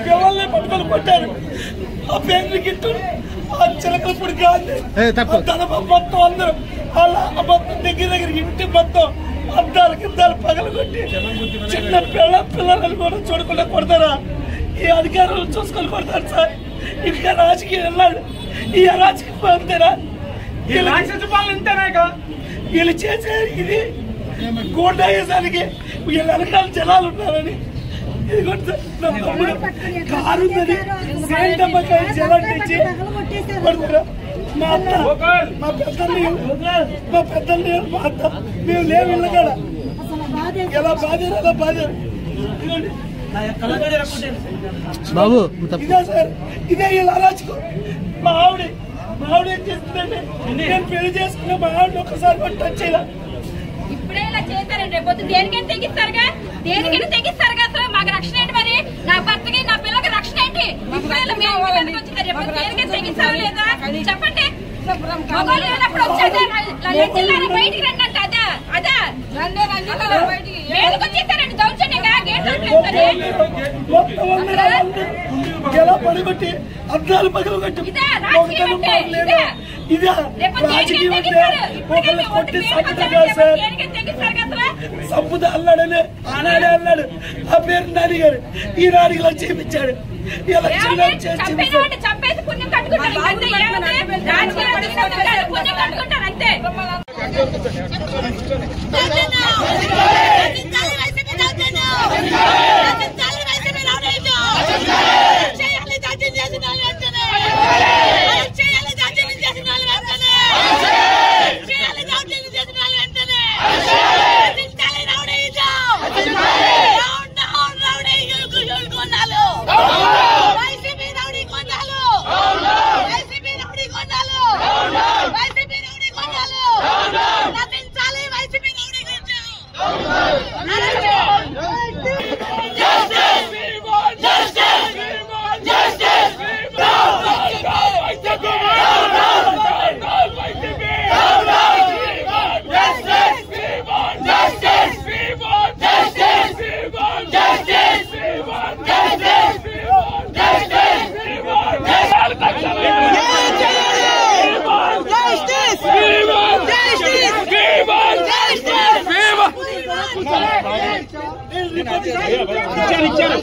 పిల్లల్ని పట్టుకొని కొట్టారు. ఆ పేరు గిట్టు ఆ చిలకలపూడి గాంధీ తన మొత్తం అందరూ వాళ్ళ మొత్తం దగ్గర ఇంటి మొత్తం అద్దాలు కిద్దాలు పగలగొట్టి చిన్న పిల్లలను కూడా చూడకుండా కొడతారా? ఈ అధికారులు చూసుకొని కొడతారు సార్. ఇంకా రాజకీయం వెళ్ళాలి. ఈ అరాజకీయం అంతేనా? వీళ్ళు చేసే ఇది గోడాయేసానికి వీళ్ళ వెనకాల జనాలు ఉన్నారని కారు ఉందని సేంటమ్మకాయ జలం తెచ్చి కొడతారా? మా అత్త మా పెద్దల్ని మా అత్త మేము లేవు ఇళ్ళగాడ ఎలా బాధారు అలా బాధారు బాబు. ఇదే సార్, ఇదే వీళ్ళ అరాచకం. మా ఆవిడ ఏం చేస్తుందంటే నేను పెళ్లి చేసుకున్న మా ఆవిడ ఒక్కసారి కూడా టచ్ చేయాలి. ఇప్పుడే ఇలా చేశారండి, రేపు దేనికైనా తెగిస్తారుగా, దేనికైనా తెగిస్తారుగా. అసలు మాకు రక్షణ ఏంటి? మరి నా భర్తకి నా పిల్లకి రక్షణ ఏంటి? రేపు దేనికైనా తెగిస్తారా లేదా చెప్పండి. మగవాళ్ళు లేనప్పుడు వచ్చేదే బయటికి రండి అంటే అదే అదే ఎందుకు వచ్చేసారండి దౌర్జన్యంగా ఎలా పడగొట్టి అద్దాలు పగలగొట్టి ఇదే రాజకీయం అంటే ఒకళ్ళు కొట్టి సంపుతా సార్. సంపుతా అన్నాడనే ఆనాడే అన్నాడు. ఆ పేరు నాని గారు ఈ నాడికి ఇలా చేయించాడు. చంపేసి పుణ్యం కట్టుకుంటారు అంతే. పుణ్యం కట్టుకుంటారు అంతే. ఇచ్చారు